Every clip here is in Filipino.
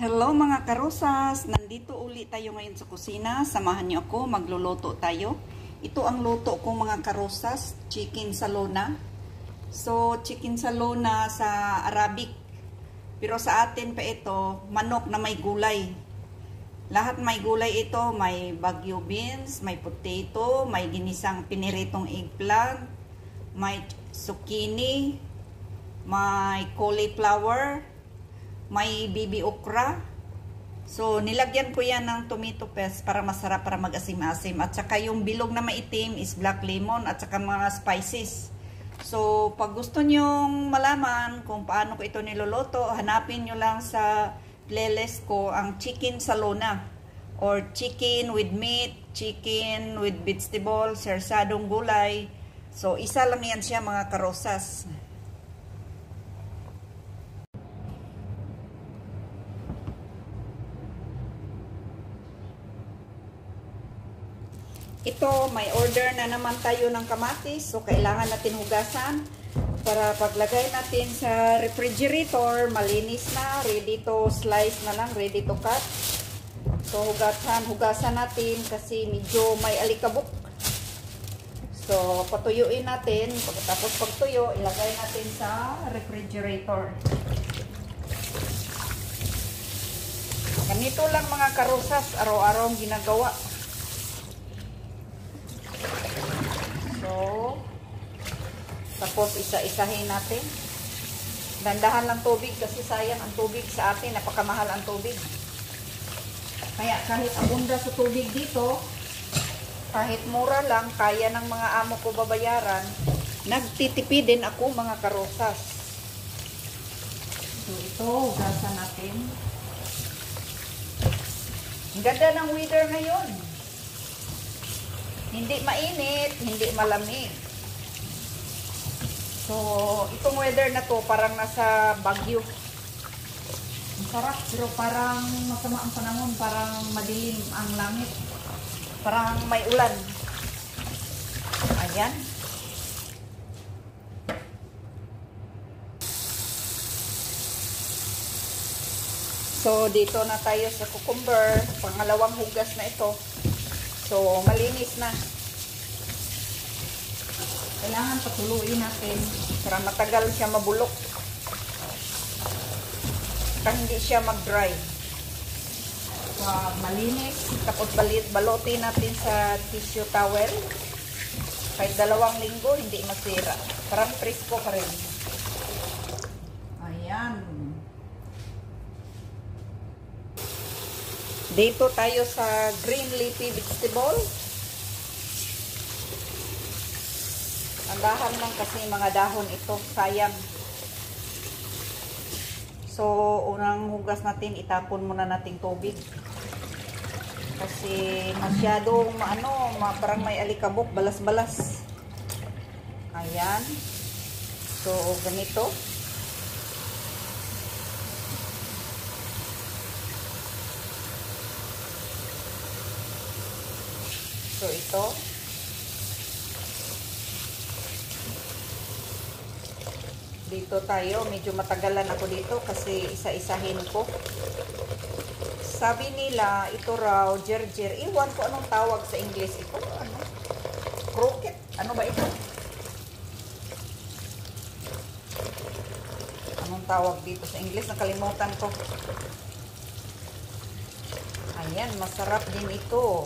Hello mga karosas! Nandito uli tayo ngayon sa kusina. Samahan niyo ako, magluluto tayo. Ito ang luto ko mga karosas, chicken salona. So, chicken salona sa Arabic. Pero sa atin pa ito, manok na may gulay. Lahat may gulay ito, may bagyo beans, may potato, may ginisang piniritong eggplant, may zucchini, may cauliflower, may baby okra. So, nilagyan ko yan ng tomato paste para masarap, para mag-asim-asim. At saka yung bilog na maitim is black lemon at saka mga spices. So, pag gusto nyong malaman kung paano ko ito niluluto, hanapin nyo lang sa playlist ko ang chicken salona or chicken with meat, chicken with vegetable, sersadong gulay. So, isa lang yan siya mga karosas. Ito, may order na naman tayo ng kamatis. So, kailangan natin hugasan para paglagay natin sa refrigerator, malinis na, ready to slice na lang, ready to cut. So, hugasan natin kasi medyo may alikabok. So, patuyuin natin. Pagkatapos pagtuyo, ilagay natin sa refrigerator. Ganito lang mga karosas, araw-araw ang ginagawa. So, tapos isa-isahin natin. Dandahan lang tubig kasi sayang ang tubig sa atin. Napakamahal ang tubig. Kaya kahit abunda sa tubig dito, kahit mura lang, kaya ng mga amo ko babayaran, nagtitipid din ako mga karosas. So, ito, hugasan natin. Ang ganda ng weather ngayon. Hindi mainit, hindi malamig. So, itong weather na to parang nasa Baguio. Ang sarap, pero parang masama ang panahon, parang madilim ang langit. Parang may ulan. Ayan. So, dito na tayo sa cucumber. Pangalawang hugas na ito. So, malinis na. Kailangan patuluin natin para matagal siya mabulok. Para hindi siya mag-dry. So, malinis. Tapos balutin natin sa tissue towel. Kahit 2 linggo, hindi masira. Parang presko pa rin. Ayan. Dito tayo sa green leafy vegetable. Andahan lang kasi mga dahon ito. Sayang. So, unang hugas natin, itapon muna nating tubig. Kasi masyadong parang may alikabok, balas-balas. Ayan. So, ganito. So, ito. Dito tayo. Medyo matagalan ako dito kasi isa-isahin ko. Sabi nila, ito raw, gerger. Iwan ko anong tawag sa English ito. Ano? Croquet. Ano ba ito? Anong tawag dito sa English? Nakalimutan ko. Ayan, masarap din ito.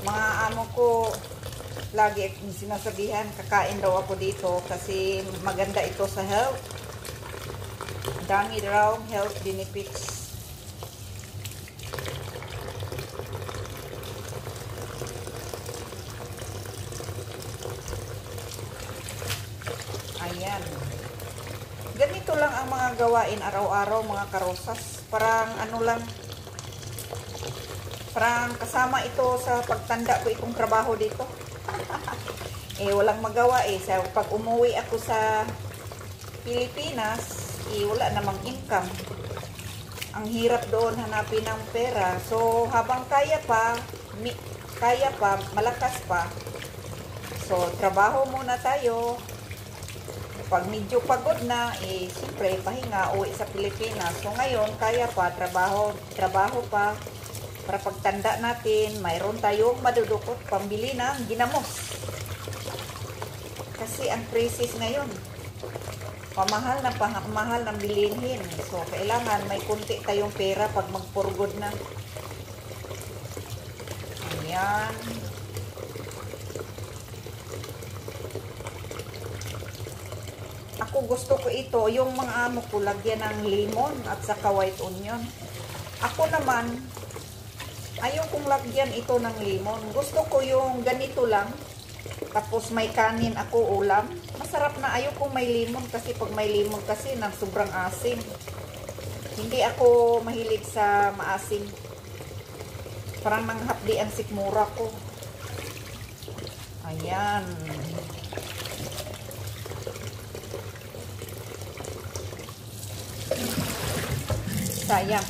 Mga amo ko lagi sinasabihan, kakain daw ako dito kasi maganda ito sa health. Dami raw health benefits. Ayan. Ganito lang ang mga gawain araw-araw mga karosas. Parang parang kasama ito sa pagtanda ko itong trabaho dito. Walang magawa sa pag umuwi ako sa Pilipinas, wala namang income. Ang hirap doon hanapin ng pera. So, habang kaya pa, malakas pa. So, trabaho muna tayo. Pag medyo pagod na, siyempre, pahinga, uwi sa Pilipinas. So, ngayon, kaya pa, trabaho pa, para pagtanda natin, mayroon tayong madudukot, pambili ng ginamos. Kasi ang prices ngayon, mahal ng bilhin. So, kailangan may kunti tayong pera pag magpurgod na. Ayan. Ako gusto ko ito, yung mga amo ko, lagyan ng lemon at saka white onion. Ako naman, ayaw kong lagyan ito ng lemon. Gusto ko yung ganito lang. Tapos may kanin ako, ulam. Masarap na, ayaw kong may lemon kasi pag may lemon kasi nang sobrang asim. Hindi ako mahilig sa maasim. Parang nanghapdi ang sikmura ko. Ayan. Sayang.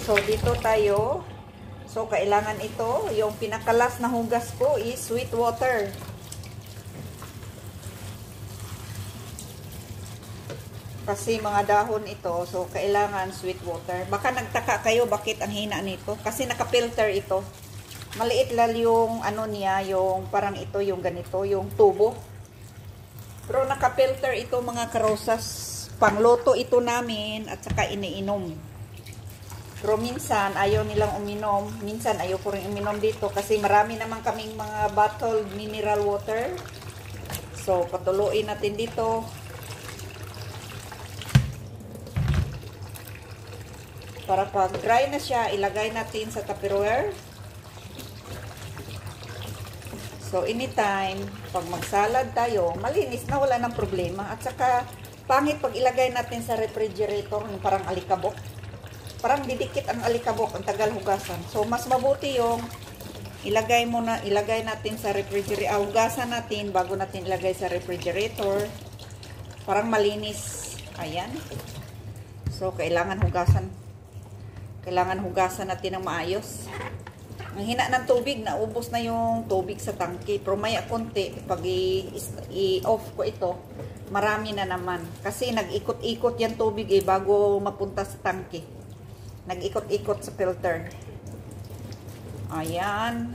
So, dito tayo. So, kailangan ito. Yung pinakalas na hugas ko is sweet water. Kasi mga dahon ito. So, kailangan sweet water. Baka nagtaka kayo bakit ang hina nito. Kasi naka-filter ito. Maliit lang yung ano niya. Yung parang ito, yung ganito. Yung tubo. Pero naka-filter ito mga karosas. Pangluto ito namin at saka iniinom. Pero minsan ayaw nilang uminom. Minsan ayaw ko rin uminom dito kasi marami naman kaming mga bottled mineral water. So patuloyin natin dito. Para pag dry na siya, ilagay natin sa Tupperware. So, anytime, pag magsalad tayo, malinis na, wala ng problema. At saka, pangit pag ilagay natin sa refrigerator, yung parang alikabok. Parang didikit ang alikabok, ang tagal hugasan. So, mas mabuti yung ilagay natin sa refrigerator. Hugasan natin bago natin ilagay sa refrigerator. Parang malinis. Ayan. So, kailangan hugasan. Kailangan hugasan natin ng maayos. Ang hina ng tubig, naubos na yung tubig sa tangke. Pero maya konti, pag i-off ko ito, marami na naman. Kasi nag-ikot-ikot yan tubig bago mapunta sa tangke. Nag-ikot-ikot sa filter. Ayan.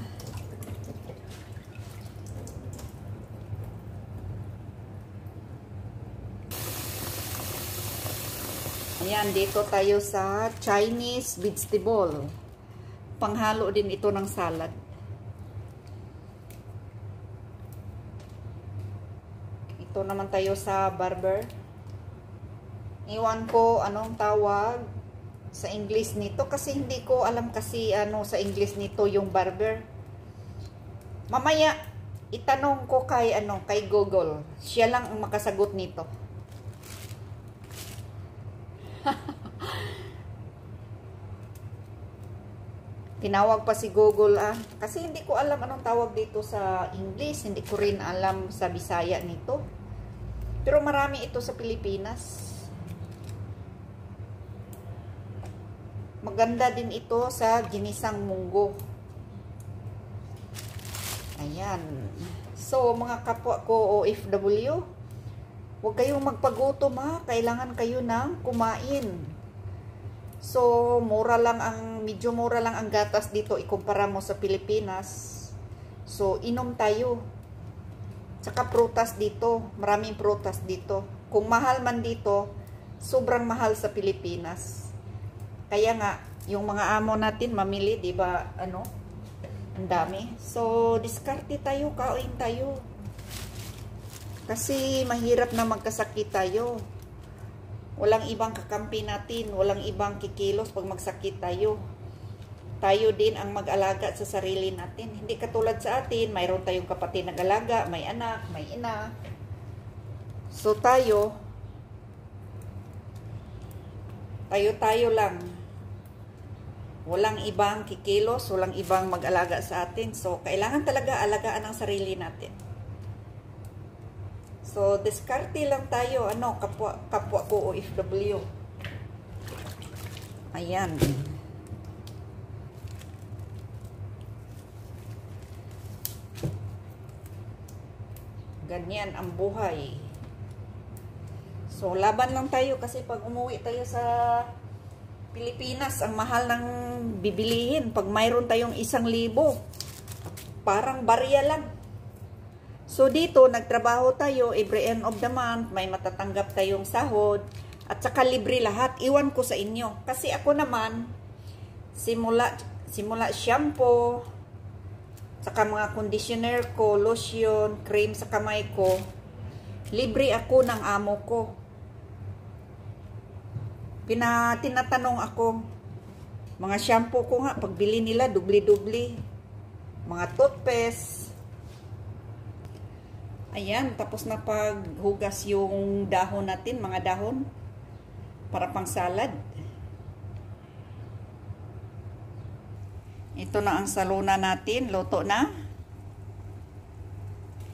Ayan, dito tayo sa Chinese vegetable. Panghalo din ito ng salad. Ito naman tayo sa barber. Iwan ko anong tawag sa English nito kasi hindi ko alam kasi ano sa English nito yung barber. Mamaya itanong ko kay Google. Siya lang ang makasagot nito. Tinawag pa si Google kasi hindi ko alam anong tawag dito sa English, hindi ko rin alam sa Bisaya nito. Pero marami ito sa Pilipinas. Maganda din ito sa ginisang munggo. Ayan. So, mga kapwa ko OFW, huwag kayong magpagutom kailangan kayo ng kumain. So, medyo mura lang ang gatas dito ikumpara mo sa Pilipinas. So, inom tayo. Tsaka prutas dito. Maraming prutas dito. Kung mahal man dito, sobrang mahal sa Pilipinas. Kaya nga, yung mga amo natin mamili, di ba, ang dami. So, diskarte tayo, kain tayo. Kasi mahirap na magkasakit tayo. Walang ibang kakampi natin, walang ibang kikilos pag magsakit tayo. Tayo din ang mag-alaga sa sarili natin. Hindi katulad sa atin, mayroon tayong kapatid na alaga, may anak, may ina. So tayo lang. Walang ibang kikilos, walang ibang mag-alaga sa atin. So kailangan talaga alagaan ang sarili natin. So, diskarte lang tayo, kapwa ko OFW. Ayan. Ganyan ang buhay. So, laban lang tayo kasi pag umuwi tayo sa Pilipinas, ang mahal ng bibilihin. Pag mayroon tayong 1,000, parang barya lang. So, dito, nagtrabaho tayo every end of the month. May matatanggap tayong sahod. At saka libre lahat. Iwan ko sa inyo. Kasi ako naman, simula shampoo, saka mga conditioner ko, lotion, cream sa kamay ko, libre ako ng amo ko. Tinatanong ako, mga shampoo ko nga, pagbili nila, dubli-dubli. Mga toothpaste. Ayan, tapos na paghugas yung dahon natin, mga dahon, para pang salad. Ito na ang salona natin. Luto na.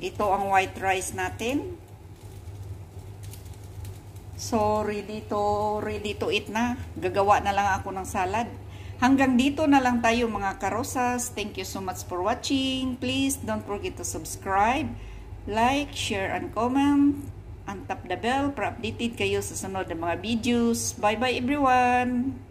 Ito ang white rice natin. So, ready to eat na. Gagawa na lang ako ng salad. Hanggang dito na lang tayo mga karosas. Thank you so much for watching. Please don't forget to subscribe, like, share, and comment. And tap the bell para updated kayo sa sunod na mga videos. Bye-bye everyone!